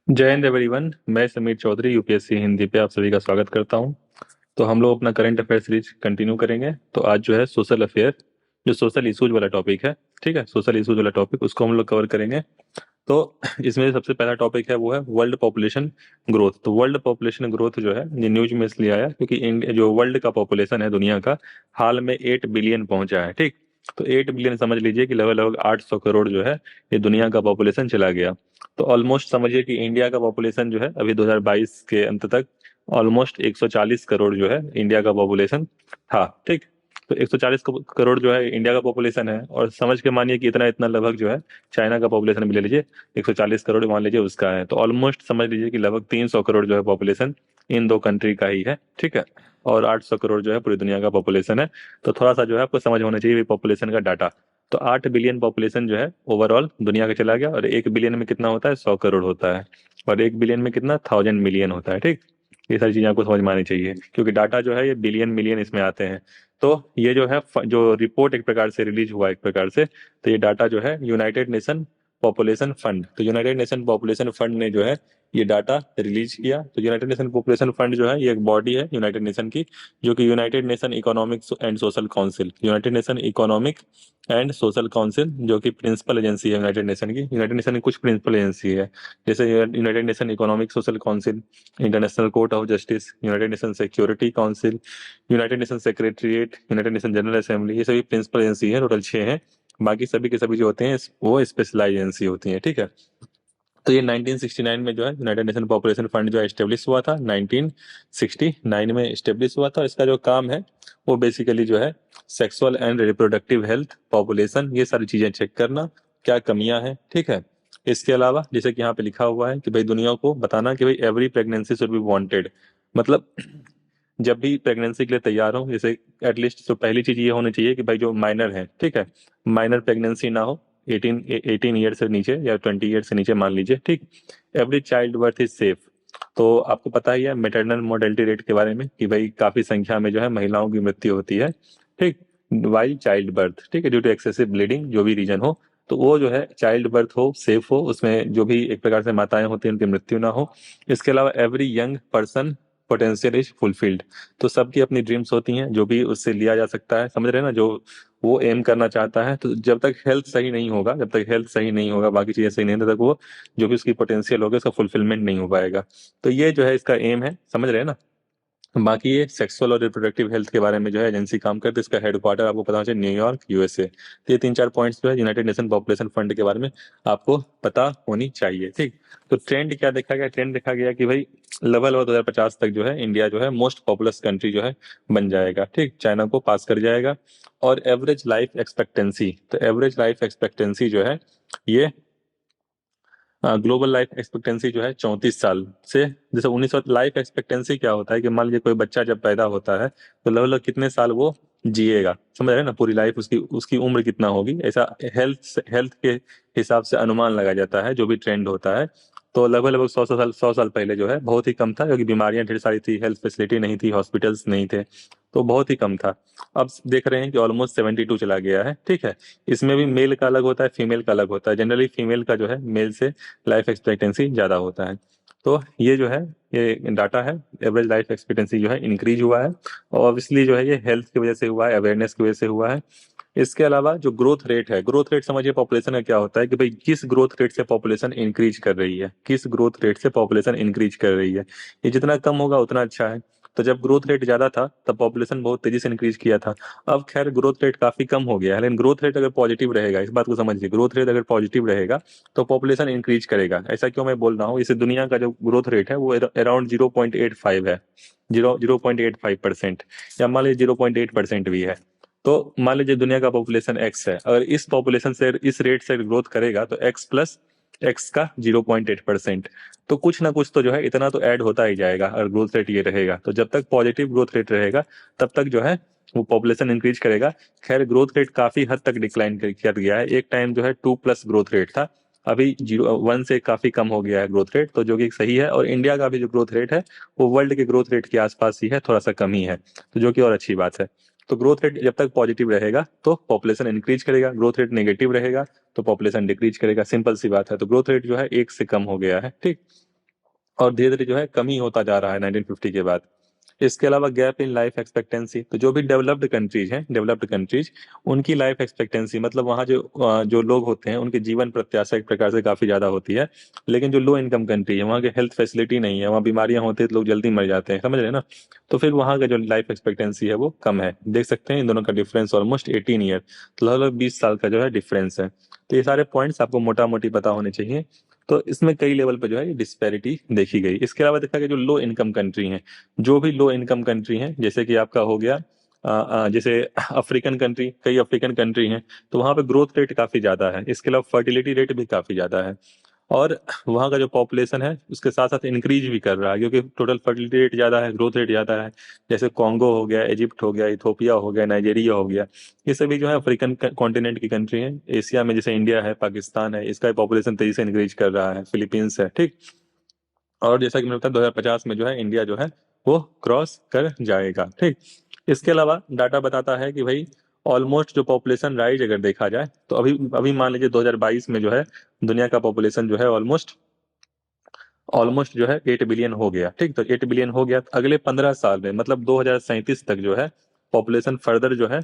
जय हिंद एवरीवन। मैं समीर चौधरी यूपीएससी हिंदी पे आप सभी का स्वागत करता हूं। तो हम लोग अपना करंट अफेयर सीरीज कंटिन्यू करेंगे। तो आज जो है सोशल अफेयर, जो सोशल इश्यूज वाला टॉपिक है, ठीक है, सोशल इश्यूज वाला टॉपिक उसको हम लोग कवर करेंगे। तो इसमें सबसे पहला टॉपिक है वो है वर्ल्ड पॉपुलेशन ग्रोथ। तो वर्ल्ड पॉपुलेशन ग्रोथ जो है ये न्यूज में इसलिए आया क्योंकि इंडिया जो वर्ल्ड का पॉपुलेशन है दुनिया का हाल में 8 बिलियन पहुंचा है, ठीक। तो 8 बिलियन समझ लीजिए कि लगभग लगभग 800 करोड़ जो है ये दुनिया का पॉपुलेशन चला गया। तो ऑलमोस्ट समझिए कि इंडिया का पॉपुलेशन जो है अभी 2022 के अंत तक ऑलमोस्ट 140 करोड़ जो है इंडिया का पॉपुलेशन था, ठीक। तो 140 करोड़ जो है इंडिया का पॉपुलेशन है, और समझ के मानिए कि इतना इतना लगभग जो है चाइना का पॉपुलेशन भी ले लीजिए, 140 करोड़ मान लीजिए उसका है। तो ऑलमोस्ट समझ लीजिए कि लगभग 300 करोड़ जो है पॉपुलेशन इन दो कंट्री का ही है, ठीक है। और 800 करोड़ जो है पूरी दुनिया का पॉपुलेशन है। तो थोड़ा सा जो है आपको समझ होना चाहिए पॉपुलेशन का डाटा। तो 8 बिलियन पॉपुलेशन जो है ओवरऑल दुनिया का चला गया, और 1 बिलियन में कितना होता है, 100 करोड़ होता है। और 1 बिलियन में कितना, 1000 मिलियन होता है, ठीक। ये सारी चीजें आपको समझ में आनी चाहिए क्योंकि डाटा जो है ये बिलियन मिलियन इसमें आते हैं। तो ये जो है जो रिपोर्ट एक प्रकार से रिलीज हुआ एक प्रकार से, तो ये डाटा जो है यूनाइटेड नेशन पॉपुलेशन फंड, तो यूनाइटेड नेशन पॉपुलेशन फंड ने जो है ये डाटा रिलीज किया। तो यूनाइटेड नेशन पॉपुलेशन फंड जो है ये एक बॉडी है यूनाइटेड नेशन की, जो कि United nation economic and social council, United nation economic and social council जो कि प्रिंसिपल एजेंसी है यूनाइटेड नेशन की। यूनाइटेड नेशन की कुछ प्रिंसिपल एजेंसी है, जैसे United nation economic social council, international court of justice, United nation security council, United nation secretariat, United nation general assembly. ये सभी प्रिंसिपल एजेंसी है, टोटल 6 हैं। बाकी सभी के सभी जो होते हैं वो स्पेशलाइज एजेंसी होती है, ठीक है। तो ये 1969 में जो है यूनाइटेड नेशन पॉपुलेशन फंड जो है स्टेब्लिश हुआ था, 1969 में स्टेब्लिश हुआ था। और इसका जो काम है वो बेसिकली जो है sexual and reproductive health, population, ये सारी चीजें चेक करना, क्या कमियां हैं, ठीक है। इसके अलावा जैसे कि यहाँ पे लिखा हुआ है कि भाई दुनिया को बताना कि भाई every pregnancy should be wanted, मतलब जब भी प्रेगनेंसी के लिए तैयार हो, जैसे एटलीस्ट तो पहली चीज ये होनी चाहिए कि भाई जो माइनर है, ठीक है, माइनर प्रेगनेंसी ना हो, 18 ईयर से नीचे या 20 ईयर से नीचे मान लीजिए, ठीक। Every child birth is safe. तो आपको पता ही है मेटरनल मोर्टेलिटी रेट के बारे में कि भाई काफी संख्या में जो है महिलाओं की मृत्यु होती है, ठीक, वाइल चाइल्ड बर्थ, ठीक है, ड्यू टू एक्सेसिव ब्लीडिंग, जो भी रीजन हो। तो वो जो है चाइल्ड बर्थ हो, सेफ हो, उसमें जो भी एक प्रकार से माताएं होती हैं उनकी मृत्यु ना हो। इसके अलावा every young person potential is fulfilled. तो सबकी अपनी ड्रीम्स होती हैं, जो भी उससे लिया जा सकता है, समझ रहे हैं ना, जो वो एम करना चाहता है। तो जब तक हेल्थ सही नहीं होगा, जब तक हेल्थ सही नहीं होगा, बाकी चीजें सही नहीं, तब तक वो जो भी उसकी पोटेंशियल होगी उसका फुलफिलमेंट नहीं हो पाएगा। तो ये जो है इसका एम है, समझ रहे हैं ना। बाकी ये सेक्सुअल और रिप्रोडक्टिव हेल्थ के बारे में जो है एजेंसी काम करती है, इसका हेडक्वार्टर आपको पता होना चाहिए न्यूयॉर्क, यूएसए। तो ये 3-4 पॉइंट्स जो है यूनाइटेड नेशन पॉपुलेशन फंड के बारे में आपको पता होनी चाहिए, ठीक। तो ट्रेंड क्या देखा गया, ट्रेंड देखा गया कि भाई लेवल 2050 तक जो है इंडिया जो है मोस्ट पॉपुलस कंट्री जो है बन जाएगा, ठीक, चाइना को पास कर जाएगा। और एवरेज लाइफ एक्सपेक्टेंसी, तो एवरेज लाइफ एक्सपेक्टेंसी जो है ये ग्लोबल लाइफ एक्सपेक्टेंसी जो है 34 साल से, जैसे 1900 लाइफ एक्सपेक्टेंसी क्या होता है कि मान लीजिए कोई बच्चा जब पैदा होता है तो लगभग कितने साल वो जिएगा, समझ रहे हैं ना, पूरी लाइफ उसकी उसकी उम्र कितना होगी, ऐसा हेल्थ के हिसाब से अनुमान लगाया जाता है जो भी ट्रेंड होता है। तो लगभग लगभग 100 साल पहले जो है बहुत ही कम था, क्योंकि बीमारियां ढेर सारी थी, हेल्थ फैसिलिटी नहीं थी, हॉस्पिटल्स नहीं थे, तो बहुत ही कम था। अब देख रहे हैं कि ऑलमोस्ट 72 चला गया है, ठीक है। इसमें भी मेल का अलग होता है, फीमेल का अलग होता है। जनरली फीमेल का जो है मेल से लाइफ एक्सपेक्टेंसी ज्यादा होता है। तो ये जो है ये डाटा है, एवरेज लाइफ एक्सपेक्टेंसी जो है इंक्रीज हुआ है। और ऑब्वियसली जो है ये हेल्थ की वजह से हुआ है, अवेयरनेस की वजह से हुआ है। इसके अलावा जो ग्रोथ रेट है, ग्रोथ रेट समझिए पॉपुलेशन का क्या होता है कि भाई किस ग्रोथ रेट से पॉपुलेशन इंक्रीज कर रही है, किस ग्रोथ रेट से पॉपुलेशन इंक्रीज कर रही है। ये जितना कम होगा उतना अच्छा है। तो जब ग्रोथ रेट ज्यादा था तब पॉपुलेशन बहुत तेजी से इंक्रीज किया था। अब खैर ग्रोथ रेट काफी कम हो गया है, लेकिन ग्रोथ रेट अगर पॉजिटिव रहेगा, इस बात को समझिए, ग्रोथ रेट अगर पॉजिटिव रहेगा तो पॉपुलेशन इंक्रीज करेगा। ऐसा क्यों मैं बोल रहा हूँ, इसे दुनिया का जो ग्रोथ रेट है वो अराउंड 0.85 है, 0.85%, या मान लीजिए 0.8% भी है। तो मान लीजिए दुनिया का पॉपुलेशन एक्स है, अगर इस पॉपुलेशन से इस रेट से ग्रोथ करेगा तो एक्स प्लस एक्स का 0.8%। तो कुछ ना कुछ तो जो है इतना तो ऐड होता ही जाएगा अगर ग्रोथ रेट ये रहेगा। तो जब तक पॉजिटिव ग्रोथ रेट रहेगा तब तक जो है वो पॉपुलेशन इंक्रीज करेगा। खैर ग्रोथ रेट काफी हद तक डिक्लाइन कर गया है, एक टाइम जो है 2+ ग्रोथ रेट था, अभी 0.1 से काफी कम हो गया है ग्रोथ रेट, तो जो कि सही है। और इंडिया का भी जो ग्रोथ रेट है वो वर्ल्ड के ग्रोथ रेट के आसपास ही है, थोड़ा सा कम ही है, तो जो कि और अच्छी बात है। तो ग्रोथ रेट जब तक पॉजिटिव रहेगा तो पॉपुलेशन इंक्रीज करेगा, ग्रोथ रेट नेगेटिव रहेगा तो पॉपुलेशन डिक्रीज करेगा, सिंपल सी बात है। तो ग्रोथ रेट जो है 1 से कम हो गया है, ठीक। और धीरे धीरे जो है कम ही होता जा रहा है 1950 के बाद। इसके अलावा गैप इन लाइफ एक्सपेक्टेंसी, तो जो भी डेवलप्ड कंट्रीज हैं, डेवलप्ड कंट्रीज, उनकी लाइफ एक्सपेक्टेंसी मतलब वहाँ जो लोग होते हैं उनकी जीवन प्रत्याशा एक प्रकार से काफी ज्यादा होती है। लेकिन जो लो इनकम कंट्री है वहाँ की हेल्थ फैसिलिटी नहीं है, वहाँ बीमारियां होती है तो लोग जल्दी मर जाते हैं, समझ रहे हैं ना। तो फिर वहाँ का जो लाइफ एक्सपेक्टेंसी है वो कम है। देख सकते हैं इन दोनों का डिफरेंस ऑलमोस्ट 18 ईयर, तो लगभग 20 साल का जो है डिफरेंस है। तो ये सारे पॉइंट्स आपको मोटा मोटी पता होने चाहिए। तो इसमें कई लेवल पे जो है ये डिस्पैरिटी देखी गई। इसके अलावा देखा गया जो लो इनकम कंट्री हैं, जो भी लो इनकम कंट्री हैं, जैसे कि आपका हो गया जैसे अफ्रीकन कंट्री, कई अफ्रीकन कंट्री हैं, तो वहाँ पे ग्रोथ रेट काफी ज्यादा है। इसके अलावा फर्टिलिटी रेट भी काफी ज्यादा है। और वहाँ का जो पॉपुलेशन है उसके साथ साथ इंक्रीज भी कर रहा है, क्योंकि टोटल फर्टिलिटी रेट ज्यादा है, ग्रोथ रेट ज्यादा है। जैसे कॉन्गो हो गया, इजिप्ट हो गया, इथोपिया हो गया, नाइजीरिया हो गया, ये सभी जो है अफ्रीकन कॉन्टिनेंट की कंट्री है। एशिया में जैसे इंडिया है, पाकिस्तान है, इसका पॉपुलेशन तेजी से इंक्रीज कर रहा है, फिलीपींस है, ठीक। और जैसा कि मैंने बताया 2050 में जो है इंडिया जो है वो क्रॉस कर जाएगा, ठीक। इसके अलावा डाटा बताता है कि भाई ऑलमोस्ट जो पॉपुलेशन राइज अगर देखा जाए तो अभी अभी मान लीजिए 2022 में जो है दुनिया का पॉपुलेशन जो है ऑलमोस्ट ऑलमोस्ट जो है 8 बिलियन हो गया, ठीक। तो 8 बिलियन हो गया, तो अगले 15 साल में मतलब 2037 तक जो है पॉपुलेशन फर्दर जो है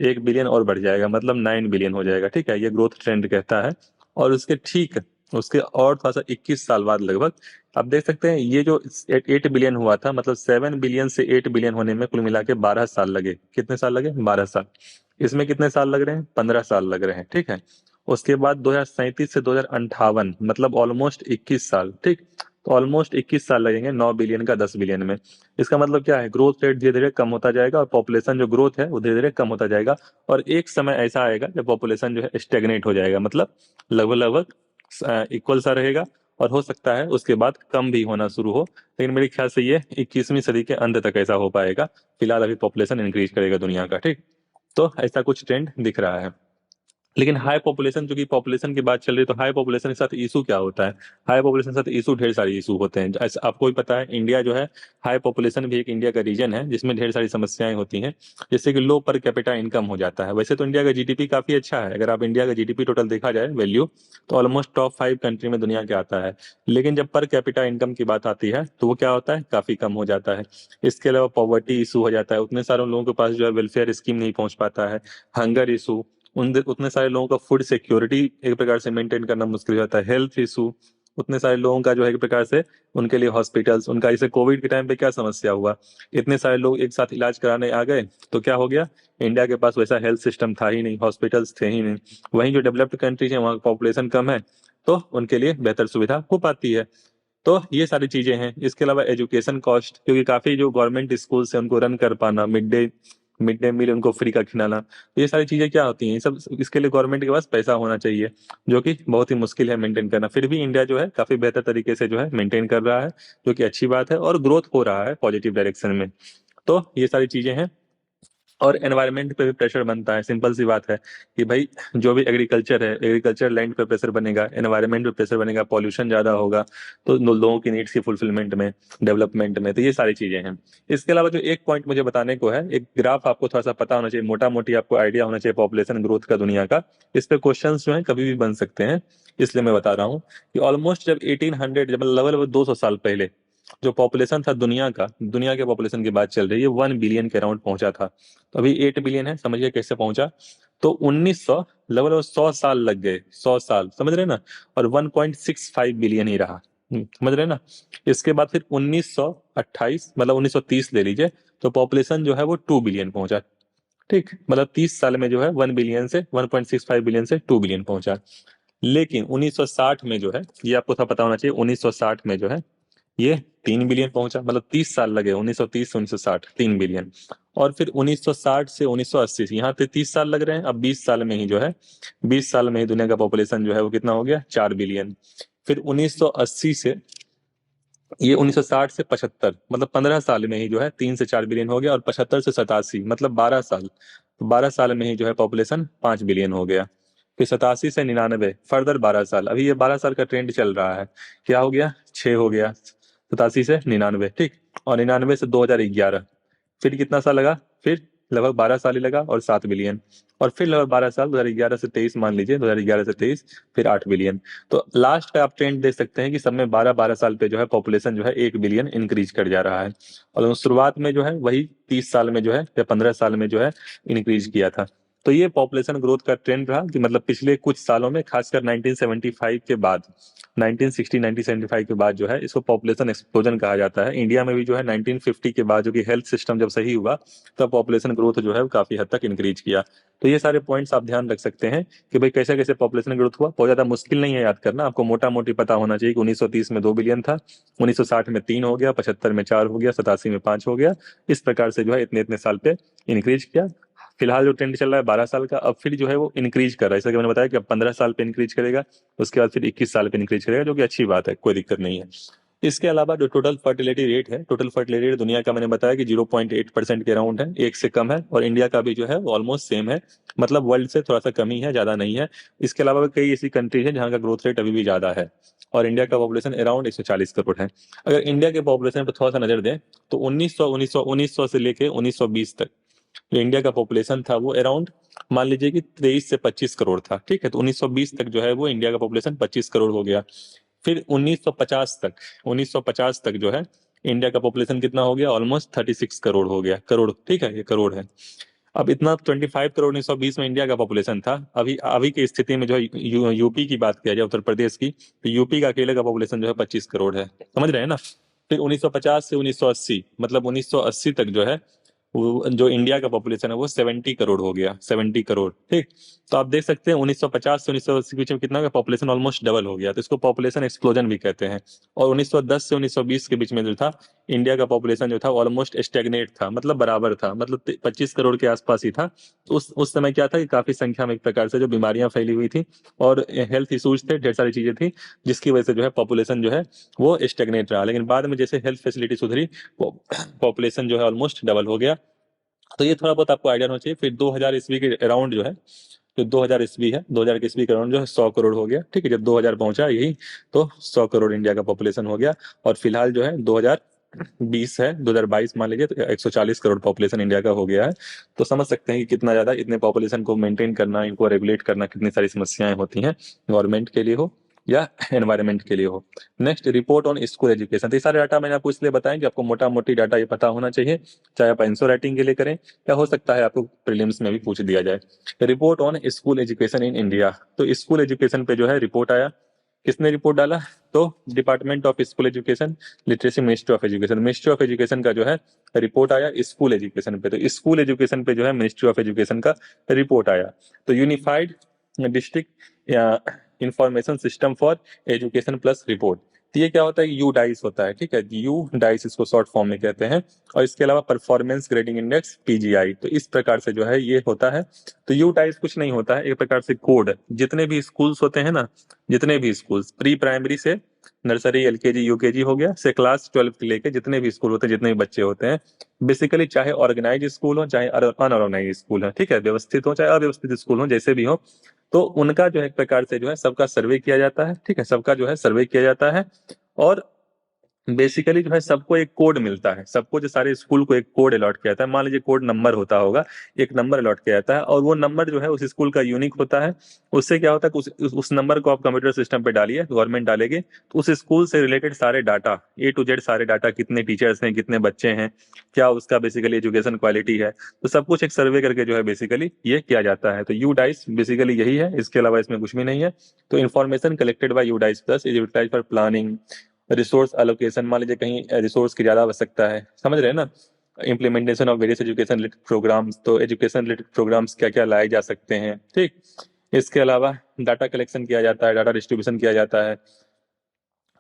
1 बिलियन और बढ़ जाएगा, मतलब 9 बिलियन हो जाएगा, ठीक है। ये ग्रोथ ट्रेंड कहता है। और उसके ठीक उसके और थोड़ा सा 21 साल बाद लगभग आप देख सकते हैं ये जो 8 बिलियन हुआ था, मतलब 7 बिलियन से 8 बिलियन होने में कुल मिला के 12 साल लगे। कितने साल लगे? 12 साल। इसमें कितने साल लग रहे हैं? 15 साल लग रहे हैं, ठीक है। उसके बाद 2037 से 2058 मतलब ऑलमोस्ट 21 साल, ठीक। तो ऑलमोस्ट 21 साल लगेंगे 9 बिलियन का 10 बिलियन में। इसका मतलब क्या है? ग्रोथ रेट धीरे धीरे कम होता जाएगा और पॉपुलेशन जो ग्रोथ है वो धीरे धीरे कम होता जाएगा। और एक समय ऐसा आएगा जब पॉपुलेशन जो है स्टेगनेट हो जाएगा, मतलब लगभग लगभग इक्वल सा रहेगा। और हो सकता है उसके बाद कम भी होना शुरू हो, लेकिन मेरे ख्याल से ये 21वीं सदी के अंत तक ऐसा हो पाएगा। फिलहाल अभी पॉपुलेशन इंक्रीज करेगा दुनिया का, ठीक। तो ऐसा कुछ ट्रेंड दिख रहा है। लेकिन हाई पॉपुलेशन, चूंकि पॉपुलेशन की बात चल रही है, तो हाई पॉपुलेशन के साथ इशू क्या होता है? हाई पॉपुलेशन के साथ इशू ढेर सारे इशू होते हैं। ऐसा आपको भी पता है इंडिया जो है हाई पॉपुलेशन भी एक इंडिया का रीजन है जिसमें ढेर सारी समस्याएं होती हैं, जैसे कि लो पर कैपिटा इनकम हो जाता है। वैसे तो इंडिया का जीडीपी काफी अच्छा है, अगर आप इंडिया का जीडीपी टोटल देखा जाए वैल्यू, तो ऑलमोस्ट टॉप 5 कंट्री में दुनिया के आता है। लेकिन जब पर कैपिटा इनकम की बात आती है तो वो क्या होता है? काफी कम हो जाता है। इसके अलावा पॉवर्टी इशू हो जाता है, उतने सारे लोगों के पास जो है वेलफेयर स्कीम नहीं पहुंच पाता है। हंगर इशू, उतने सारे लोगों का फूड सिक्योरिटी एक प्रकार से मेंटेन करना मुश्किल हो जाता है। हेल्थ इशू, उतने सारे लोगों का जो है एक प्रकार से उनके लिए हॉस्पिटल्स, उनका जैसे कोविड के टाइम पे क्या समस्या हुआ, इतने सारे लोग एक साथ इलाज कराने आ गए, तो क्या हो गया? इंडिया के पास वैसा हेल्थ सिस्टम था ही नहीं, हॉस्पिटल्स थे ही नहीं। वहीं जो डेवलप्ड कंट्रीज है वहाँ पॉपुलेशन कम है, तो उनके लिए बेहतर सुविधा हो पाती है। तो ये सारी चीजें हैं। इसके अलावा एजुकेशन कॉस्ट, क्योंकि काफी जो गवर्नमेंट स्कूल है उनको रन कर पाना, मिड डे मील उनको फ्री का खिलाना, तो ये सारी चीजें क्या होती हैं? ये सब इसके लिए गवर्नमेंट के पास पैसा होना चाहिए, जो कि बहुत ही मुश्किल है मेंटेन करना। फिर भी इंडिया जो है काफी बेहतर तरीके से जो है मेंटेन कर रहा है, जो कि अच्छी बात है, और ग्रोथ हो रहा है पॉजिटिव डायरेक्शन में। तो ये सारी चीजें हैं। और एनवायरनमेंट पे भी प्रेशर बनता है, सिंपल सी बात है कि भाई जो भी एग्रीकल्चर है, एग्रीकल्चर लैंड पे प्रेशर बनेगा, एनवायरनमेंट पे प्रेशर बनेगा, पॉल्यूशन ज्यादा होगा, तो लोगों की नीड्स की फुलफिलमेंट में, डेवलपमेंट में, तो ये सारी चीजें हैं। इसके अलावा जो एक पॉइंट मुझे बताने को है, एक ग्राफ आपको थोड़ा सा पता होना चाहिए, मोटा मोटी आपको आइडिया होना चाहिए पॉपुलेशन ग्रोथ का दुनिया का। इस पे क्वेश्चन जो है कभी भी बन सकते हैं, इसलिए मैं बता रहा हूँ कि ऑलमोस्ट जब 1800, जब लगभग 200 साल पहले जो पॉपुलेशन था दुनिया का, दुनिया के पॉपुलेशन की बात चल रही है, 1 बिलियन के अराउंड पहुंचा था। तो अभी 8 बिलियन है, समझिए कैसे पहुंचा। तो 1900, लगभग 100 साल लग गए, 100 साल, समझ रहे हैं ना। और 1.65 बिलियन ही रहा। समझ रहे हैं ना। इसके बाद फिर 1928 मतलब 1930 ले लीजिए, तो पॉपुलेशन जो है वो 2 बिलियन पहुंचा, ठीक। मतलब 30 साल में जो है 1 बिलियन से 1.65 बिलियन से 2 बिलियन पहुंचा। लेकिन 1960 में जो है, ये आपको था पता होना चाहिए, 1960 में जो है ये 3 बिलियन पहुंचा, मतलब 30 साल लगे, 1930 से 1960, 3 बिलियन। और फिर 1960 से 1980 से यहाँ पे 30 साल लग रहे हैं, अब 20 साल में ही जो है, 20 साल में ही दुनिया का पॉपुलेशन जो है वो कितना हो गया? 4 बिलियन। फिर 1980 से ये 1960 से 75, मतलब 15 साल में ही जो है 3 से 4 बिलियन हो गया। और 75 से 87 मतलब 12 साल, तो 12 साल में ही जो है पॉपुलेशन 5 बिलियन हो गया। फिर 87 से 99 फर्दर 12 साल, अभी ये 12 साल का ट्रेंड चल रहा है। क्या हो गया? 6 हो गया, 87 से 99, ठीक। और 99 से 2011, फिर कितना साल लगा? फिर लगभग 12 साल ही लगा और 7 बिलियन, और फिर लगभग 12 साल 2011 से 23 मान लीजिए, 2011 से 23 फिर 8 बिलियन। तो लास्ट का आप ट्रेंड देख सकते हैं कि सब में 12-12 साल पे जो है पॉपुलेशन जो है 1 बिलियन इंक्रीज कर जा रहा है, और शुरुआत में जो है वही 30 साल में जो है या 15 साल में जो है इंक्रीज किया था। तो ये पॉपुलेशन ग्रोथ का ट्रेंड रहा कि मतलब पिछले कुछ सालों में, खासकर 1975 के बाद, 1960 1975 के बाद जो है इसको पॉपुलेशन एक्सप्लोजन कहा जाता है। इंडिया में भी जो है 1950 के बाद जो कि हेल्थ सिस्टम जब सही हुआ तब पॉपुलेशन ग्रोथ जो है वो काफी हद तक इंक्रीज किया। तो ये सारे पॉइंट्स आप ध्यान रख सकते हैं कि भाई कैसे कैसे पॉपुलेशन ग्रोथ हुआ। बहुत ज्यादा मुश्किल नहीं है याद करना, आपको मोटा मोटी पता होना चाहिए कि 1930 में 2 बिलियन था, 1960 में 3 हो गया, 75 में 4 हो गया, 87 में 5 हो गया, इस प्रकार से जो है इतने इतने साल पे इंक्रीज किया। फिलहाल जो ट्रेंड चल रहा है 12 साल का, अब फिर जो है वो इंक्रीज कर रहा है, जैसा कि मैंने बताया कि अब 15 साल पे इंक्रीज करेगा, उसके बाद फिर 21 साल पे इंक्रीज करेगा, जो कि अच्छी बात है, कोई दिक्कत नहीं है। इसके अलावा जो टोटल फर्टिलिटी रेट है, टोटल फर्टिलिटी रेट दुनिया का मैंने बताया कि 0.8% के अराउंड है, एक से कम है, और इंडिया का भी जो है वो ऑलमोस्ट सेम है, मतलब वर्ल्ड से थोड़ा सा कम ही है, ज्यादा नहीं है। इसके अलावा कई ऐसी कंट्रीज हैं जहाँ का ग्रोथ रेट अभी भी ज्यादा है, और इंडिया का पॉपुलेशन अराउंड 140 करोड़ है। अगर इंडिया के पॉपुलेशन पर थोड़ा सा नजर दें तो 1900 से लेके 1920 तक जो इंडिया का पॉपुलेशन था वो अराउंड, मान लीजिए कि 23 से 25 करोड़ था, ठीक है। तो 1920 तक जो है वो इंडिया का पॉपुलेशन 25 करोड़ हो गया। फिर 1950 तक जो है इंडिया का पॉपुलेशन कितना हो गया, ऑलमोस्ट 36 करोड़ हो गया, करोड़, ठीक है, ये करोड़ है। अब इतना 25 करोड़ 1920 में इंडिया का पॉपुलेशन था, अभी अभी की स्थिति में जो है यूपी की बात किया जाए, उत्तर प्रदेश की, तो यूपी का अकेले का पॉपुलेशन जो है 25 करोड़ है, समझ रहे हैं ना। फिर 1950 से 1980, मतलब 1980 तक जो है वो जो इंडिया का पॉपुलेशन है वो 70 करोड़ हो गया, 70 करोड़, ठीक। तो आप देख सकते हैं 1950 से 1980 के बीच में कितना हो गया, पॉपुलेशन ऑलमोस्ट डबल हो गया, तो इसको पॉपुलेशन एक्सप्लोजन भी कहते हैं। और 1910 से 1920 के बीच में जो था इंडिया का पॉपुलेशन जो था ऑलमोस्ट स्टेगनेट था, मतलब बराबर था, मतलब 25 करोड़ के आसपास ही था। तो उस समय क्या था कि काफी संख्या में एक प्रकार से जो बीमारियां फैली हुई थी और हेल्थ इश्यूज थे, ढेर सारी चीजें थी, जिसकी वजह से जो है पॉपुलेशन जो है वो स्टेगनेट रहा। लेकिन बाद में जैसे हेल्थ फैसिलिटी सुधरी, पॉपुलेशन जो है ऑलमोस्ट डबल हो गया। तो ये थोड़ा बहुत आपको आइडिया होना चाहिए। फिर 2000 ईस्वी के अराउंड जो है, जो 2000 ईस्वी है, 2000 के ईस्वी के अराउंड जो है 100 करोड़ हो गया, ठीक है। जब 2000 पहुंचा यही, तो 100 करोड़ इंडिया का पॉपुलेशन हो गया। और फिलहाल जो है 2020 है, 2022 मान लीजिए, तो 140 करोड़ पॉपुलेशन इंडिया का हो गया है। तो समझ सकते हैं कि कितना ज्यादा इतने पॉपुलेशन को मेंटेन करना, इनको रेगुलेट करना, कितनी सारी समस्याएं होती हैं, गवर्नमेंट के लिए हो या एनवायरमेंट के लिए हो। Next, report on school education. तो ये सारे डाटा मैंने आपको इसलिए बताया कि आपको मोटा मोटी डाटा ये पता होना चाहिए, चाहे आप आंसर राइटिंग के लिए करें या हो सकता है आपको प्रीलिम्स में भी पूछ दिया जाए। Report on school education in India. तो स्कूल एजुकेशन पे जो है रिपोर्ट आया, किसने रिपोर्ट डाला, तो department of school education literacy, ministry of education, ministry of education का जो है रिपोर्ट आया स्कूल एजुकेशन पे। तो स्कूल एजुकेशन पे जो है मिनिस्ट्री ऑफ एजुकेशन का रिपोर्ट आया। तो unified district information system for education plus report. तो ये क्या होता है, यू डाइस होता है, ठीक है, यू डाइस इसको शॉर्ट फॉर्म में कहते हैं। और इसके अलावा परफॉर्मेंस ग्रेडिंग इंडेक्स, पीजीआई। तो इस प्रकार से जो है ये होता है। तो यू डाइस कुछ नहीं होता है, एक प्रकार से कोड, जितने भी स्कूल्स होते हैं ना, जितने भी स्कूल्स प्री प्राइमरी से नर्सरी, एलकेजी, यूकेजी हो गया, से क्लास 12 के लेके जितने भी स्कूल होते हैं, जितने भी बच्चे होते हैं, बेसिकली चाहे ऑर्गेनाइज स्कूल हो चाहे अनऑर्गेनाइज स्कूल है, ठीक है, व्यवस्थित हो चाहे अव्यवस्थित स्कूल हो, जैसे भी हो, तो उनका जो है एक प्रकार से जो है सबका सर्वे किया जाता है, ठीक है, सबका जो है सर्वे किया जाता है। और बेसिकली जो है सबको एक कोड मिलता है, सबको जो सारे स्कूल को एक कोड अलॉट किया जाता है, मान लीजिए कोड नंबर होता होगा, एक नंबर अलॉट किया जाता है, और वो नंबर जो है उस स्कूल का यूनिक होता है। उससे क्या होता है कि उस नंबर को आप कंप्यूटर सिस्टम पे डालिए, गवर्नमेंट डालेगी, तो उस स्कूल से रिलेटेड सारे डाटा, ए टू जेड सारे डाटा, कितने टीचर्स हैं, कितने बच्चे हैं, क्या उसका बेसिकली एजुकेशन क्वालिटी है, तो सब कुछ एक सर्वे करके जो है बेसिकली ये किया जाता है। तो यू डाइस बेसिकली यही है, इसके अलावा इसमें कुछ भी नहीं है। तो information collected by U DISE plus is utilised for planning, resource allocation, मान लीजिए कहीं रिसोर्स की ज्यादा आवश्यकता है, समझ रहे हैं ना, implementation of various education related programs, तो एजुकेशन रिलेटेड प्रोग्राम्स क्या क्या लाए जा सकते हैं, ठीक। इसके अलावा डाटा कलेक्शन किया जाता है, डाटा डिस्ट्रीब्यूशन किया जाता है।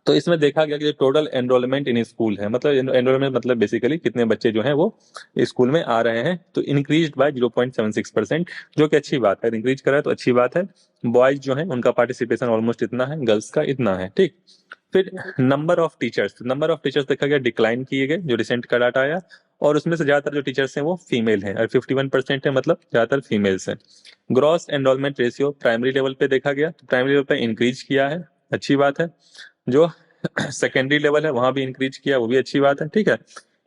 तो इसमें देखा गया कि जो टोटल एनरोलमेंट इन स्कूल है, मतलब एनरोलमेंट मतलब बेसिकली कितने बच्चे जो हैं वो स्कूल में आ रहे हैं, तो इंक्रीज बाय 0.76%, जो कि अच्छी बात है, इंक्रीज करा है तो अच्छी बात है। बॉयज जो है उनका पार्टिसिपेशन ऑलमोस्ट इतना है, गर्ल्स का इतना है, ठीक। फिर नंबर ऑफ टीचर्स देखा गया डिक्लाइन किए गए, जो रिसेंट का डाटा आया, और उसमें से ज्यादातर जो टीचर्स हैं वो फीमेल हैं, और 51% है, मतलब ज्यादातर फीमेल्स हैं। Gross enrolment ratio primary level पे देखा गया, तो प्राइमरी लेवल पे इंक्रीज किया है, अच्छी बात है। जो सेकेंडरी लेवल है वहां भी इंक्रीज किया, वो भी अच्छी बात है, ठीक है।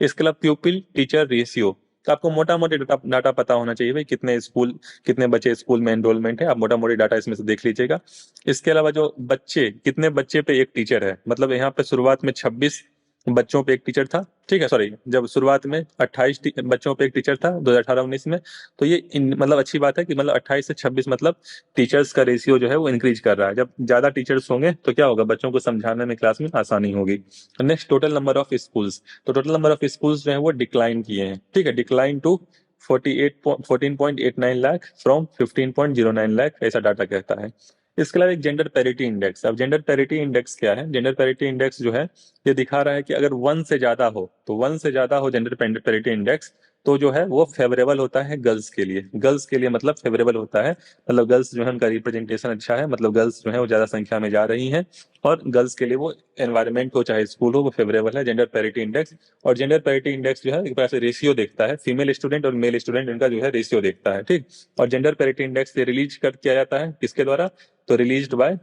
इसके अलावा प्यूपिल टीचर रेशियो, तो आपको मोटा मोटी डाटा पता होना चाहिए भाई कितने बच्चे स्कूल में एनरोलमेंट है, आप मोटा मोटी डाटा इसमें से देख लीजिएगा। इसके अलावा जो कितने बच्चे पे एक टीचर है, मतलब यहाँ पे शुरुआत में 26 बच्चों पे एक टीचर था, ठीक है, सॉरी, जब शुरुआत में 28 बच्चों पे एक टीचर था 2018-19 में। तो ये मतलब अच्छी बात है कि मतलब 28 से 26 मतलब टीचर्स का रेशियो जो है वो इंक्रीज कर रहा है। जब ज्यादा टीचर्स होंगे तो क्या होगा, बच्चों को समझाने में क्लास में आसानी होगी। Next, total number of schools. तो टोटल नंबर ऑफ स्कूल्स जो है वो डिक्लाइन किए हैं, ठीक है, decline to 14.89 lakh from 15.09 lakh, ऐसा डाटा कहता है। इसके अलावा एक जेंडर पैरिटी इंडेक्स। अब जेंडर पैरिटी इंडेक्स क्या है? जेंडर पैरिटी इंडेक्स जो है ये दिखा रहा है कि अगर 1 से ज्यादा हो, तो 1 से ज्यादा हो जेंडर पैरिटी इंडेक्स, तो जो है वो फेवरेबल होता है गर्ल्स के लिए। गर्ल्स के लिए मतलब फेवरेबल होता है, मतलब गर्ल्स जो है उनका रिप्रेजेंटेशन अच्छा है, मतलब गर्ल्स जो है वो ज्यादा संख्या में जा रही हैं, और गर्ल्स के लिए वो एनवायरमेंट हो चाहे स्कूल हो वो फेवरेबल है, जेंडर पैरिटी इंडेक्स। और जेंडर पैरिटी इंडेक्स जो है एक प्रकार से रेशियो देखता है, फीमेल स्टूडेंट और मेल स्टूडेंट इनका जो है रेशियो देखता है, ठीक। और जेंडर पैरिटी इंडेक्स रिलीज कर किया जाता है किसके द्वारा? तो रिलीज्ड बाय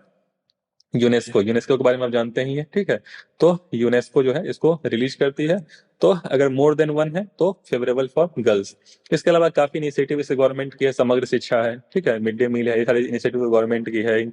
यूनेस्को। यूनेस्को के बारे में आप जानते ही हैं, ठीक है। तो यूनेस्को जो है इसको रिलीज करती है। तो अगर मोर देन 1 है तो फेवरेबल फॉर गर्ल्स। इसके अलावा काफी इनिशिएटिव इस गवर्नमेंट की है, समग्र शिक्षा है, ठीक है, मिड डे मील है, ये सारी इनिशिएटिव गवर्नमेंट की है।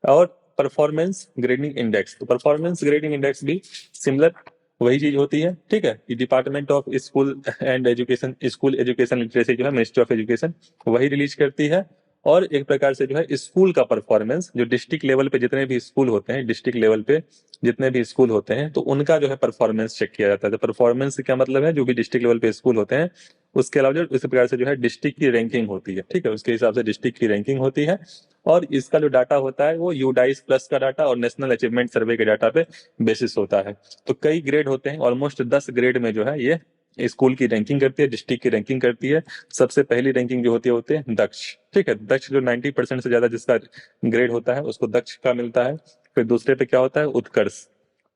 और परफॉर्मेंस ग्रेडिंग इंडेक्स, तो परफॉर्मेंस ग्रेडिंग इंडेक्स भी सिमिलर वही चीज होती है, ठीक है। Department of school and education, school education literacy जो है मिनिस्ट्री ऑफ एजुकेशन वही रिलीज करती है। और एक प्रकार से जो है स्कूल का परफॉर्मेंस, जो डिस्ट्रिक्ट लेवल पे जितने भी स्कूल होते हैं, डिस्ट्रिक्ट लेवल पे जितने भी स्कूल होते हैं, तो उनका जो है परफॉर्मेंस चेक किया जाता है। तो परफॉर्मेंस से क्या मतलब है, जो भी डिस्ट्रिक्ट लेवल पे स्कूल होते हैं उसके अलावा जो इस प्रकार से जो है डिस्ट्रिक्ट की रैंकिंग होती है, ठीक है, उसके हिसाब से डिस्ट्रिक्ट की रैंकिंग होती है। और इसका जो डाटा होता है वो यूडाइस प्लस का डाटा और नेशनल अचीवमेंट सर्वे के डाटा पे बेसिस होता है। तो कई ग्रेड होते हैं, ऑलमोस्ट 10 ग्रेड में जो है ये स्कूल की रैंकिंग करती है, डिस्ट्रिक्ट की रैंकिंग करती है। सबसे पहली रैंकिंग जो होती है दक्ष, ठीक है, दक्ष जो 90% से ज्यादा जिसका ग्रेड होता है उसको दक्ष का मिलता है। फिर दूसरे पे क्या होता है, उत्कर्ष।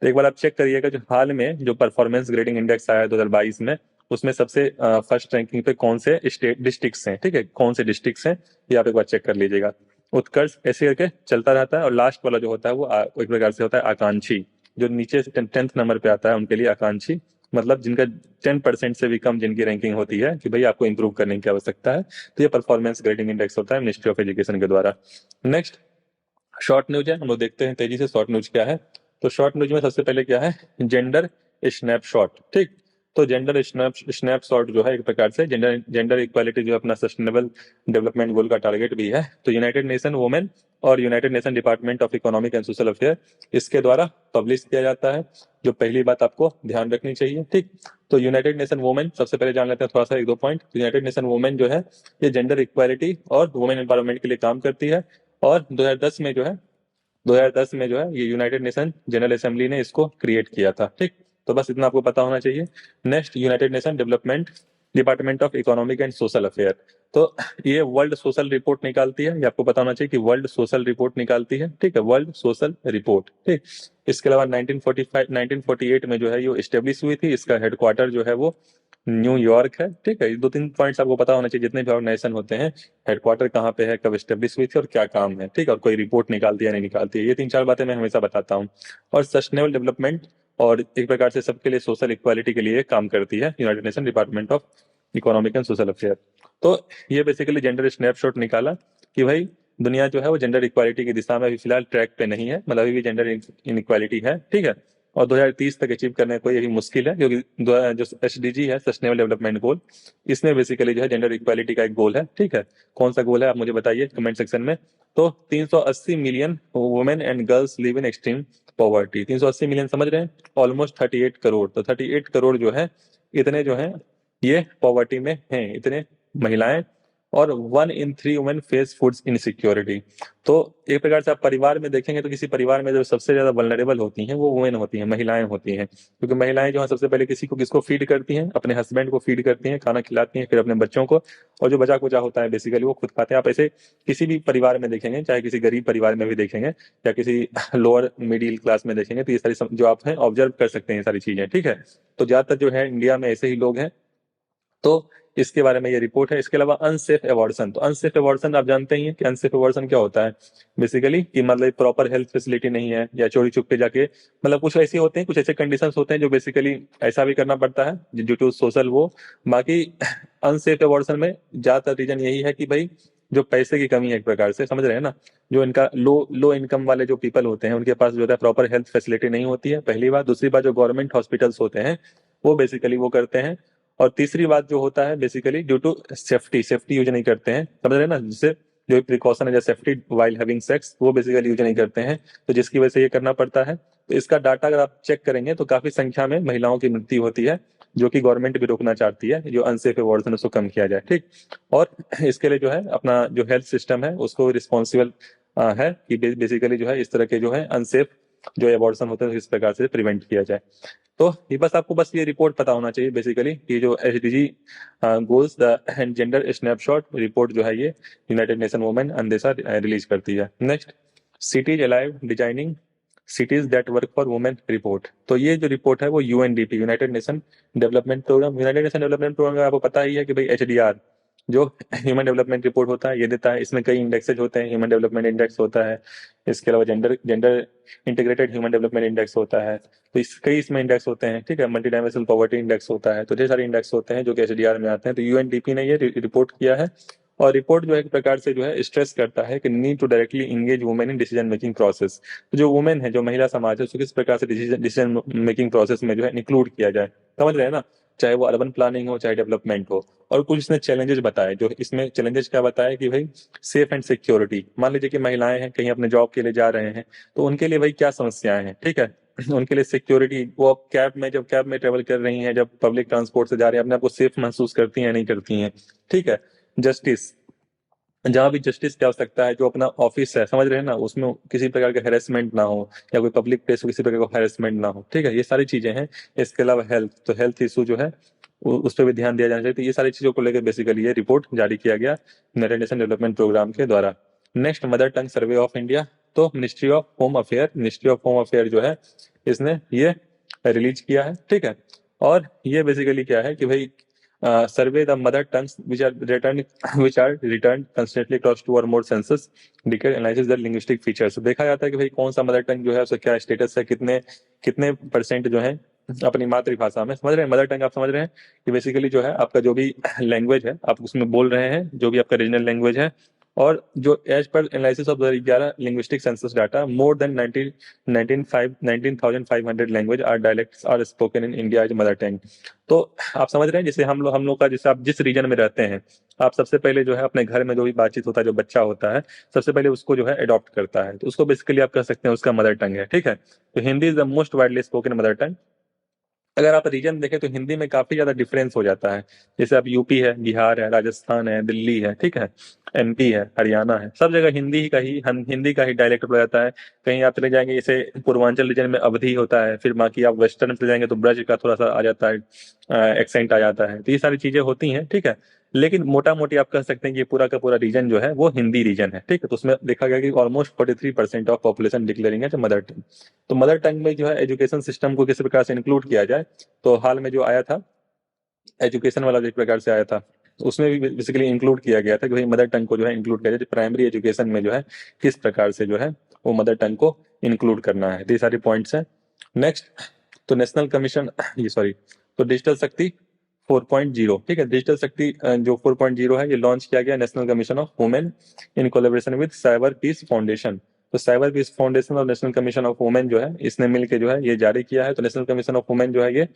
तो एक बार आप चेक करिएगा जो हाल में जो परफॉर्मेंस ग्रेडिंग इंडेक्स आया है 2022 में, उसमें सबसे फर्स्ट रैंकिंग पे कौन से स्टेट डिस्ट्रिक्ट्स हैं, ठीक है, कौन से डिस्ट्रिक्ट्स हैं, ये आप एक बार चेक कर लीजिएगा। उत्कर्ष ऐसे करके चलता रहता है, और लास्ट वाला जो होता है वो एक प्रकार से होता है आकांक्षी। जो नीचे से 10th नंबर पे आता है उनके लिए आकांक्षी, मतलब जिनका 10% से भी कम जिनकी रैंकिंग होती है कि भाई आपको इंप्रूव करने की आवश्यकता है। तो ये परफॉर्मेंस ग्रेडिंग इंडेक्स होता है मिनिस्ट्री ऑफ एजुकेशन के द्वारा। नेक्स्ट, शॉर्ट न्यूज है, हम लोग देखते हैं तेजी से शॉर्ट न्यूज क्या है। तो शॉर्ट न्यूज में सबसे पहले क्या है, जेंडर स्नैपशॉट, ठीक। तो जेंडर स्नैपशॉट जो है एक प्रकार से जेंडर इक्वालिटी जो अपना सस्टेनेबल डेवलपमेंट गोल का टारगेट भी है। तो यूनाइटेड नेशन वुमेन और United nation department of economic and social affair इसके द्वारा पब्लिश किया जाता है, जो पहली बात आपको ध्यान रखनी चाहिए, ठीक। तो यूनाइटेड नेशन वुमेन सबसे पहले जान लेते हैं थोड़ा सा एक दो पॉइंट। यूनाइटेड नेशन वुमेन जो है ये जेंडर इक्वालिटी और वुमेन एम्पावरमेंट के लिए काम करती है। और 2010 में जो है ये यूनाइटेड नेशन जनरल असेंबली ने इसको क्रिएट किया था, ठीक। तो बस इतना आपको पता होना चाहिए। Next, United Nation development department of economic and social affair. तो ये वर्ल्ड सोशल रिपोर्ट निकालती है, ये आपको पता होना चाहिए कि वर्ल्ड सोशल रिपोर्ट निकालती है, ठीक है, वर्ल्ड सोशल रिपोर्ट, ठीक। इसके अलावा 1948 में जो है ये स्टेब्लिश हुई थी। इसका हेडक्वार्टर जो है वो न्यूयॉर्क है, ठीक है। ये 2-3 पॉइंट्स आपको पता होना चाहिए, जितने भी ऑर्गेनाइजेशन होते हैं हेडक्वार्टर कहाँ पे है, कब स्टेब्लिश हुई थी और क्या काम है, ठीक है, और कोई रिपोर्ट निकालती है नहीं निकालती है, ये 3-4 बातें मैं हमेशा बताता हूँ। और सस्टेनेबल डेवलपमेंट और एक प्रकार से सबके लिए सोशल इक्वालिटी के लिए काम करती है United nation department of economic and social affair. तो ये बेसिकली जेंडर स्नैपशॉट निकाला कि भाई दुनिया जो है वो जेंडर इक्वालिटी की दिशा में अभी फिलहाल ट्रैक पे नहीं है, मतलब अभी भी जेंडर इनइक्वालिटी है, ठीक है। और 2030 तक अचीव करने को यही मुश्किल है, क्योंकि जो SDG है सस्टेनेबल डेवलपमेंट गोल, इसमें बेसिकली जो है जेंडर इक्वालिटी का एक गोल है, ठीक है। कौन सा गोल है आप मुझे बताइए कमेंट सेक्शन में। तो 380 million women and girls live in extreme poverty. 380 million समझ रहे हैं, ऑलमोस्ट 38 करोड़। तो 38 करोड़ जो है इतने जो है ये पॉवर्टी में हैं, इतने महिलाएं। और 1 in 3 women face foods insecurity. तो एक प्रकार से आप परिवार में देखेंगे तो किसी परिवार में जो सबसे ज्यादा वल्नरेबल होती हैं वो वुमेन होती हैं, महिलाएं होती हैं, क्योंकि महिलाएं जो है सबसे पहले किसको फीड करती हैं, अपने हस्बैंड को फीड करती हैं, खाना खिलाती हैं, फिर अपने बच्चों को, और जो बचा कुचा होता है बेसिकली वो खुद खाते हैं। आप ऐसे किसी भी परिवार में देखेंगे, चाहे किसी गरीब परिवार में भी देखेंगे या किसी लोअर मिडिल क्लास में देखेंगे, तो ये सारी जो आप हैं ऑब्जर्व कर सकते हैं ये सारी चीजें, ठीक है। तो ज्यादातर जो है इंडिया में ऐसे ही लोग हैं तो इसके बारे में ये रिपोर्ट है। इसके अलावा अनसेफ एबॉर्शन, तो अनसेफ एबॉर्शन आप जानते ही हैं कि अनसेफ एबॉर्शन क्या होता है बेसिकली, कि मतलब प्रॉपर हेल्थ फैसिलिटी नहीं है या चोरी छुपके जाके, मतलब कुछ ऐसे होते हैं, कुछ ऐसे कंडीशंस होते हैं जो बेसिकली ऐसा भी करना पड़ता है ड्यू टू सोशल वो। बाकी अनसेफ एबॉर्शन में ज्यादातर रीजन यही है कि भाई जो पैसे की कमी है एक प्रकार से, समझ रहे हैं ना, जो इनका लो लो इनकम वाले जो पीपल होते हैं उनके पास जो है प्रॉपर हेल्थ फैसिलिटी नहीं होती है, पहली बात। दूसरी बात, जो गवर्नमेंट हॉस्पिटल्स होते हैं वो बेसिकली वो करते हैं। और तीसरी बात जो होता है basically due to safety, safety use नहीं करते हैं, समझ रहे हैं ना, जिससे जो प्रिकॉशन है जैसे सेफ्टी वाइल हैविंग सेक्स वो बेसिकली यूज नहीं करते हैं, तो जिसकी वजह से ये करना पड़ता है। तो इसका डाटा अगर आप चेक करेंगे तो काफी संख्या में महिलाओं की मृत्यु होती है, जो कि गवर्नमेंट भी रोकना चाहती है, जो अनसेफ एबॉर्शन उसको कम किया जाए, ठीक। और इसके लिए जो है अपना जो हेल्थ सिस्टम है उसको रिस्पॉन्सिबल है कि बेसिकली जो है इस तरह के जो है अनसेफ जो एबॉर्शन होते हैं इस प्रकार से प्रिवेंट किया जाए। तो ये बस आपको बस ये रिपोर्ट पता होना चाहिए बेसिकली कि जो SDG goals the end gender snapshot report जो है ये यूनाइटेड नेशन वुमेन अंदेशा रिलीज करती है। Next, cities alive designing cities that work for women report, तो ये जो रिपोर्ट है वो UNDP United Nation development program, United Nation development program का आपको पता ही है कि भाई एचडीआर जो ह्यूमन डेवलपमेंट रिपोर्ट होता है ये देता है। इसमें कई इंडेक्सेज होते हैं, ह्यूमन डेवलपमेंट इंडेक्स होता है, इसके अलावा gender gender integrated human development index होता है, तो इस कई इसमें इंडेक्स होते हैं, ठीक है। मल्टी डायमेंशनल पॉवर्टी इंडेक्स होता है, तो ढेर सारे इंडेक्स होते हैं जो कि एचडीआर में आते हैं। तो यूएनडीपी ने ये रिपोर्ट किया है, और रिपोर्ट जो है एक प्रकार से जो है स्ट्रेस करता है कि need to directly engage women in decision making process, तो जो वुमेन है, जो महिला समाज है, उसको किस प्रकार से डिसीजन मेकिंग प्रोसेस में जो है इंक्लूड किया जाए, समझ रहे हैं ना, चाहे वो अर्बन प्लानिंग हो चाहे डेवलपमेंट हो। और कुछ इसने चैलेंजेस बताए, जो इसमें चैलेंजेस क्या बताया कि भाई सेफ एंड सिक्योरिटी, मान लीजिए कि महिलाएं हैं कहीं अपने जॉब के लिए जा रहे हैं, तो उनके लिए भाई क्या समस्याएं हैं, ठीक है। उनके लिए सिक्योरिटी, वो अब कैब में, जब कैब में ट्रेवल कर रही हैं, जब पब्लिक ट्रांसपोर्ट से जा रही हैं, अपने आप को सेफ महसूस करती हैं नहीं करती हैं, ठीक है। जस्टिस, जहाँ भी जस्टिस की आवश्यकता है, जो अपना ऑफिस है, समझ रहे हैं ना, उसमें किसी प्रकार का हेरेसमेंट ना हो, या कोई पब्लिक प्लेस हो किसी प्रकार का हेरेसमेंट ना हो, ठीक है, ये सारी चीजें हैं। इसके अलावा हेल्थ, तो हेल्थ इशू जो है उस पर भी ध्यान दिया जाना चाहिए। तो ये सारी चीजों को लेकर बेसिकली ये रिपोर्ट जारी किया गया यूनाइटेड नेशन डेवलपमेंट प्रोग्राम के द्वारा। Next, mother tongue survey of India, तो मिनिस्ट्री ऑफ होम अफेयर जो है इसने ये रिलीज किया है, ठीक है। और ये बेसिकली क्या है कि भाई survey the mother tongues which are returned constantly across two or more census decade analyzes the linguistic features, देखा जाता है कि भाई कौन सा मदर टंग जो है उसका क्या स्टेटस है, कितने कितने परसेंट जो है अपनी मातृभाषा में, समझ रहे हैं, मदर टंग आप समझ रहे हैं कि बेसिकली जो है आपका जो भी लैंग्वेज है आप उसमें बोल रहे हैं, जो भी आपका रीजनल लैंग्वेज है। और जो as per analysis of 2011 linguistic census data, more than 19,500 language or dialects are spoken in India as mother tongue. तो आप समझ रहे हैं, जैसे हम लोग का, जैसे आप जिस रीजन में रहते हैं, आप सबसे पहले जो है अपने घर में जो भी बातचीत होता है, जो बच्चा होता है सबसे पहले उसको जो है अडॉप्ट करता है, तो उसको बेसिकली आप कह सकते हैं उसका मदर टंग है, ठीक है। तो Hindi is the most widely spoken mother tongue. अगर आप रीजन देखें तो हिंदी में काफी ज्यादा डिफरेंस हो जाता है, जैसे अब यूपी है, बिहार है, राजस्थान है, दिल्ली है, ठीक है, एमपी है, हरियाणा है, सब जगह हिंदी का ही डायलेक्ट बोला जाता है। कहीं आप चले जाएंगे जैसे पूर्वांचल रीजन में अवधी होता है, फिर बाकी आप वेस्टर्न चले जाएंगे तो ब्रज का थोड़ा सा आ जाता है, एक्सेंट आ जाता है, तो ये सारी चीजें होती हैं, ठीक है। लेकिन मोटा मोटी आप कह सकते हैं कि ये पूरा का पूरा रीजन जो है वो हिंदी रीजन है, ठीक है। तो उसमें देखा गया कि ऑलमोस्ट 43% ऑफ पॉपुलेशन डिक्लेयरिंग है मदर टंग। तो मदर टंग में जो है एजुकेशन सिस्टम को किस प्रकार से इंक्लूड किया जाए, तो हाल में जो आया था एजुकेशन वाला जिस प्रकार से आया था, तो उसमें भी बेसिकली इंक्लूड किया गया था कि भाई मदर टंग को जो है इंक्लूड किया जाए प्राइमरी एजुकेशन में, जो है किस प्रकार से जो है वो मदर टंग को इंक्लूड करना है, तो ये सारे पॉइंट्स हैं। नेक्स्ट, तो नेशनल कमीशन ये सॉरी तो डिजिटल शक्ति 4.0, ठीक है, डिजिटल शक्ति जो 4.0 है ये लॉन्च किया गया National Commission of Women in collaboration with Cyber Peace Foundation. तो साइबर पीस फाउंडेशन और नेशनल कमीशन ऑफ वुमेन जो है इसने मिलकर जो है ये जारी किया है। तो नेशनल कमीशन ऑफ वुमेन जो है ये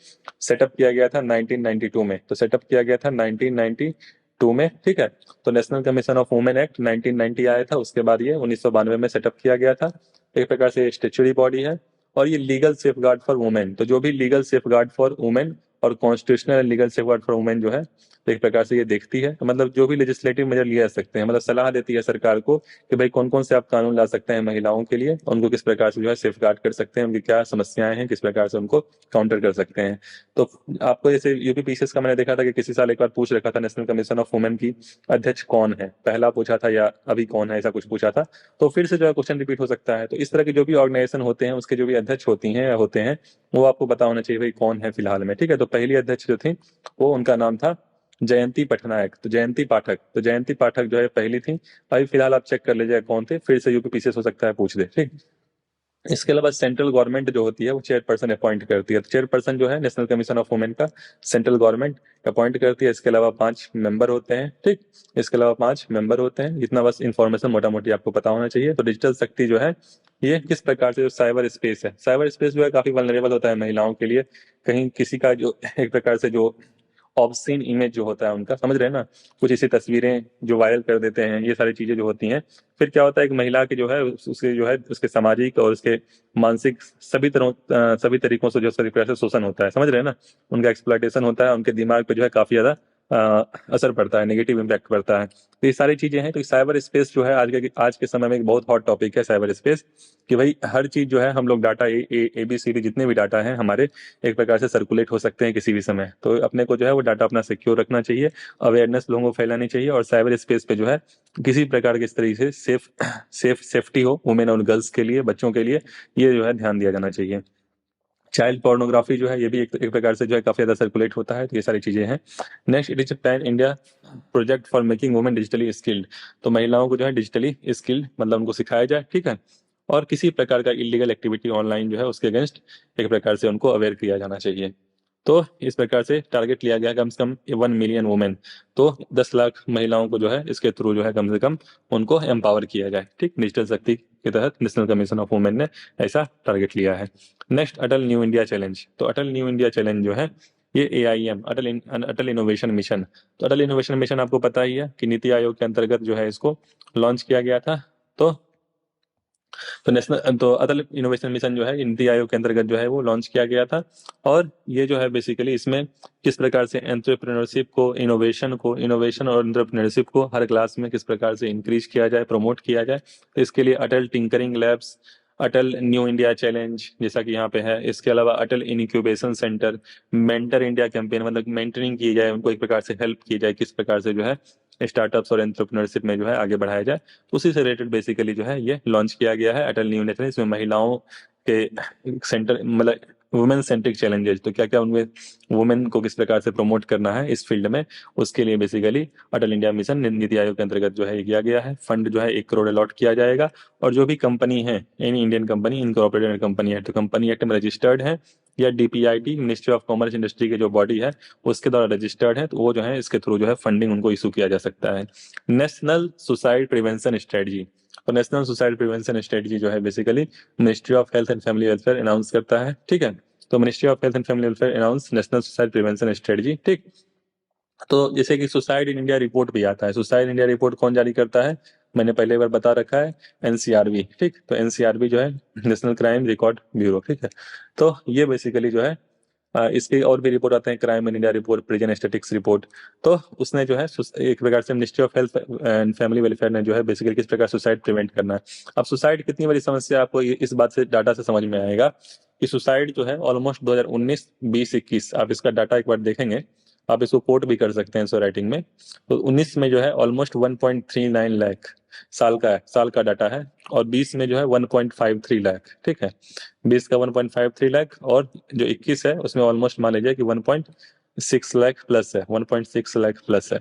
सेटअप किया गया था 1992 में, तो सेटअप किया गया था 1992 में, ठीक है। तो national Commission of women act 1990 आया था, उसके बाद ये 1992 में सेटअप किया गया था। एक प्रकार से स्टेचुरी बॉडी है, और ये legal safeguard for women, तो जो भी legal safeguard for women और constitutional legal safeguard for women जो है, तो एक प्रकार से ये देखती है, तो मतलब जो भी लेजिस्लेटिव मेजर लिए जा सकते हैं, मतलब सलाह देती है सरकार को कि भाई कौन कौन से आप कानून ला सकते हैं महिलाओं के लिए, उनको किस प्रकार से जो है सेफ गार्ड कर सकते हैं, उनकी क्या समस्याएं हैं, किस प्रकार से उनको काउंटर कर सकते हैं। तो आपको जैसे यूपीपीसीएस का मैंने देखा था कि किसी साल एक बार पूछ रखा था नेशनल कमीशन ऑफ वुमेन की अध्यक्ष कौन है, पहला पूछा था या अभी कौन है, ऐसा कुछ पूछा था, तो फिर से जो है क्वेश्चन रिपीट हो सकता है। तो इस तरह की जो भी ऑर्गेनाइजेशन होते हैं उसके जो भी अध्यक्ष होती हैं या होते हैं, वो आपको पता होना चाहिए भाई कौन है फिलहाल में, ठीक है। तो पहली अध्यक्ष जो थी वो उनका नाम था जयंती पटनायक, तो जयंती पाठक, तो जयंती पाठक जो है पहली थी। अभी फिलहाल आप चेक कर लीजिए कौन थे, फिर से यूपीपीसीएस हो सकता है पूछ दे, ठीक। इसके अलावा सेंट्रल गवर्नमेंट जो होती है वो चेयरपर्सन अपॉइंट करती है, तो चेयरपर्सन जो है नेशनल कमीशन ऑफ वुमेन का सेंट्रल गवर्नमेंट अपॉइंट करती है। इसके अलावा 5 मेंबर होते हैं, ठीक। इसके अलावा 5 मेंबर होते हैं, इतना बस इंफॉर्मेशन मोटा मोटी आपको पता होना चाहिए। तो डिजिटल शक्ति जो है ये किस प्रकार से जो साइबर स्पेस है, साइबर स्पेस जो है काफी वल्नरेबल होता है महिलाओं के लिए। कहीं किसी का जो एक प्रकार से जो ऑब्ससीन इमेज जो होता है उनका, समझ रहे हैं ना, कुछ ऐसी तस्वीरें जो वायरल कर देते हैं, ये सारी चीजें जो होती हैं, फिर क्या होता है एक महिला की जो है उसके जो है उसके सामाजिक और उसके मानसिक सभी तरीकों से जो है प्रकार से शोषण होता है, समझ रहे हैं ना, उनका एक्सप्लॉयटेशन होता है, उनके दिमाग पे जो है काफी ज्यादा असर पड़ता है, नेगेटिव इम्पैक्ट पड़ता है। तो ये सारी चीजें हैं। तो साइबर स्पेस जो है आज के समय में एक बहुत हॉट टॉपिक है साइबर स्पेस, कि भाई हर चीज जो है हम लोग डाटा ABCD जितने भी डाटा है हमारे एक प्रकार से सर्कुलेट हो सकते हैं किसी भी समय। तो अपने को जो है वो डाटा अपना सिक्योर रखना चाहिए, अवेयरनेस लोगों को फैलानी चाहिए, और साइबर स्पेस पे जो है किसी प्रकार के इस तरीके से सेफ्टी हो वुमेन और गर्ल्स के लिए, बच्चों के लिए, ये जो है ध्यान दिया जाना चाहिए। चाइल्ड पोर्नोग्राफी जो है ये भी एक प्रकार से जो है काफी ज्यादा सर्कुलेट होता है, तो ये सारी चीजें हैं। Next, it is pan India project for making women digitally skilled, तो महिलाओं को जो है डिजिटली स्किल्ड मतलब उनको सिखाया जाए, ठीक है, और किसी प्रकार का इलीगल एक्टिविटी ऑनलाइन जो है उसके अगेंस्ट एक प्रकार से उनको अवेयर किया जाना चाहिए। तो इस प्रकार से टारगेट लिया गया कम से कम 1 मिलियन वुमेन, तो 10 लाख महिलाओं को जो है इसके थ्रू जो है कम से कम उनको एम्पावर किया जाए, ठीक, डिजिटल शक्ति के तहत नेशनल कमीशन ऑफ वुमेन ने ऐसा टारगेट लिया है। नेक्स्ट, अटल न्यू इंडिया चैलेंज, तो अटल न्यू इंडिया चैलेंज जो है ये AIM अटल इनोवेशन मिशन, तो अटल इनोवेशन मिशन आपको पता ही है कि नीति आयोग के अंतर्गत जो है इसको लॉन्च किया गया था। तो अटल इनोवेशन मिशन जो है नीति आयोग के अंतर्गत जो है वो लॉन्च किया गया था। और ये जो है बेसिकली इसमें किस प्रकार से एंटरप्रेन्योरशिप को, इनोवेशन और एंटरप्रेन्योरशिप को हर क्लास में किस प्रकार से इंक्रीज किया जाए, प्रमोट किया जाए, तो इसके लिए Atal tinkering labs, Atal new India challenge जैसा कि यहाँ पे है, इसके अलावा Atal incubation centre, mentor India campaign, मतलब मेंटरिंग की जाए, उनको एक प्रकार से हेल्प की जाए, किस प्रकार से जो है स्टार्टअप्स और एंटरप्रेन्योरशिप में जो है आगे बढ़ाया जाए, उसी से रिलेटेड बेसिकली जो है ये लॉन्च किया गया है अटल न्यू इंडिया। इसमें महिलाओं के सेंटर मतलब वुमेन सेंट्रिक चैलेंजेस, तो क्या क्या उनमें वुमेन को किस प्रकार से प्रमोट करना है इस फील्ड में, उसके लिए बेसिकली अटल इंडिया मिशन नीति आयोग के अंतर्गत जो है ये किया गया है। फंड जो है 1 करोड़ अलॉट किया जाएगा, और जो भी कंपनी है, any Indian company, incorporated company है, तो कंपनी एक्ट में रजिस्टर्ड है, या DPIT ministry of commerce industry के जो बॉडी है उसके द्वारा रजिस्टर्ड है, तो वो जो है इसके थ्रू जो है फंडिंग उनको इशू किया जा सकता है। नेशनल सुसाइड प्रिवेंशन स्ट्रेटजी, और नेशनल सुसाइड प्रिवेंशन स्ट्रेटजी जो है basically ministry of Health and Family welfare announce करता है, ठीक है। तो ministry of Health and Family welfare announce national suicide prevention strategy, ठीक। तो जैसे कि सुसाइड इन इंडिया रिपोर्ट भी आता है, सुसाइड इंडिया रिपोर्ट कौन जारी करता है, मैंने पहले बार बता रखा है, NCRB, ठीक। तो NCRB जो है नेशनल क्राइम रिकॉर्ड ब्यूरो, ठीक है। तो ये बेसिकली जो है इसके और भी रिपोर्ट आते हैं, crime in India report, prison statistics report. तो उसने जो है एक प्रकार से Ministry of Health and Family Welfare ने जो है बेसिकली किस प्रकार सुसाइड प्रिवेंट करना है। अब सुसाइड कितनी बड़ी समस्या आपको इस बात से डाटा से समझ में आएगा कि सुसाइड जो है ऑलमोस्ट 2019, 20, 21, आप इसका डाटा एक बार देखेंगे, आप इसको कोट भी कर सकते हैं इसको राइटिंग में। तो 19 में जो है ऑलमोस्ट 1.39 लाख साल का डाटा है, और 20 में जो है 1.53 लाख, ठीक है, 20 का 1.53 लाख, और जो 21 है उसमें ऑलमोस्ट मान लीजिए कि 1.6 लाख प्लस है, 1.6 लाख प्लस है।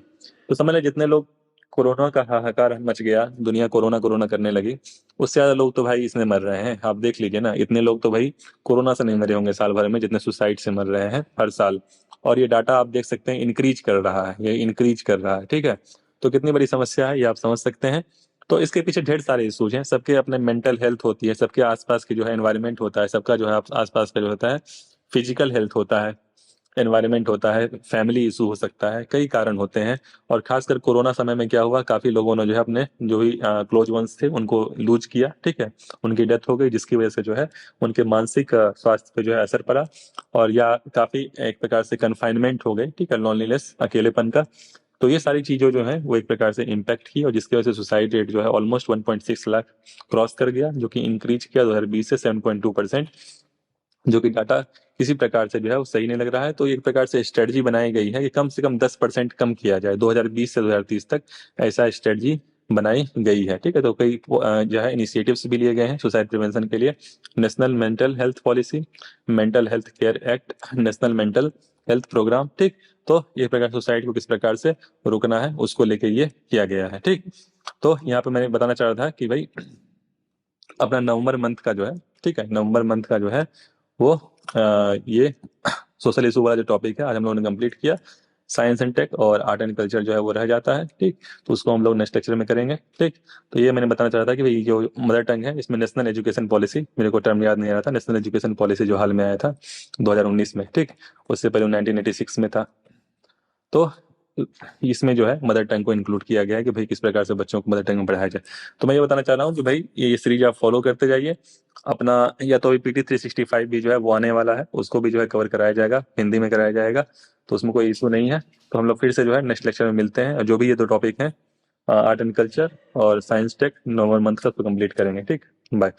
तो समझ लें जितने लोग कोरोना का हाहाकार मच गया, दुनिया कोरोना कोरोना करने लगी, उससे ज्यादा लोग तो भाई इसमें मर रहे हैं। आप देख लीजिए ना, इतने लोग तो भाई कोरोना से नहीं मरे होंगे साल भर में जितने सुसाइड से मर रहे हैं हर साल। और ये डाटा आप देख सकते हैं इंक्रीज कर रहा है, ये इंक्रीज कर रहा है, ठीक है। तो कितनी बड़ी समस्या है ये आप समझ सकते हैं। तो इसके पीछे ढेर सारे इश्यूज हैं, सबके अपने मेंटल हेल्थ होती है, सबके आसपास की जो है एनवायरनमेंट होता है, सबका जो है आसपास का जो होता है फिजिकल हेल्थ होता है, एनवायरनमेंट होता है, फैमिली इशू हो सकता है, कई कारण होते हैं। और खासकर कोरोना समय में क्या हुआ, काफी लोगों ने जो है अपने जो भी क्लोज वंस थे उनको लूज किया, ठीक है, उनकी डेथ हो गई, जिसकी वजह से जो है उनके मानसिक स्वास्थ्य पे जो है असर पड़ा, और या काफी एक प्रकार से कन्फाइनमेंट हो गई, ठीक है, लॉनलीनेस, अकेलेपन का। तो ये सारी चीजों जो है वो एक प्रकार से इम्पैक्ट की, और जिसकी वजह से सुसाइड रेट जो है ऑलमोस्ट 1.6 लाख क्रॉस कर गया, जो कि इंक्रीज किया 2020 से 7.2%, जो कि डाटा किसी प्रकार से जो है वो सही नहीं लग रहा है। तो एक प्रकार से स्ट्रेटजी बनाई गई है कि कम से कम 10% कम किया जाए 2020 से 2030 तक, ऐसा स्ट्रेटजी बनाई गई है, ठीक है। तो कई जो है इनिशिएटिव्स भी लिए गए हैं सुसाइड प्रिवेंशन के लिए। National Mental Health Policy, Mental Health Care Act, National Mental Health Program, ठीक। तो ये प्रकार सुसाइड को किस प्रकार से रोकना है उसको लेके ये किया गया है, ठीक। तो यहाँ पे मैंने बताना चाह रहा था कि भाई अपना नवंबर मंथ का जो है, ठीक है, नवंबर मंथ का जो है वो ये सोशल इशू वाला जो टॉपिक है आज हम लोगों ने कंप्लीट किया। साइंस एंड टेक और आर्ट एंड कल्चर जो है वो रह जाता है, ठीक। तो उसको हम लोग नेक्स्ट लेक्चर में करेंगे, ठीक। तो ये मैंने बताना चाह रहा था कि भाई जो मदर टंग है इसमें नेशनल एजुकेशन पॉलिसी, मेरे को टर्म याद नहीं आ रहा था, नेशनल एजुकेशन पॉलिसी जो हाल में आया था 2019 में, ठीक। उससे पहले 1986 में था। तो इसमें जो है मदर टंग को इंक्लूड किया गया है कि भाई किस प्रकार से बच्चों को मदर टंग में पढ़ाया जाए। तो मैं ये बताना चाह रहा हूँ कि भाई ये सीरीज आप फॉलो करते जाइए अपना। या तो अभी PT 365 भी जो है वो आने वाला है, उसको भी जो है कवर कराया जाएगा, हिंदी में कराया जाएगा, तो उसमें कोई इशू नहीं है। तो हम लोग फिर से जो है नेक्स्ट लेक्चर में मिलते हैं, और जो भी ये दो टॉपिक हैं आर्ट एंड कल्चर और साइंस टेक नवंबर मंथ का तो कंप्लीट करेंगे, ठीक। बाय।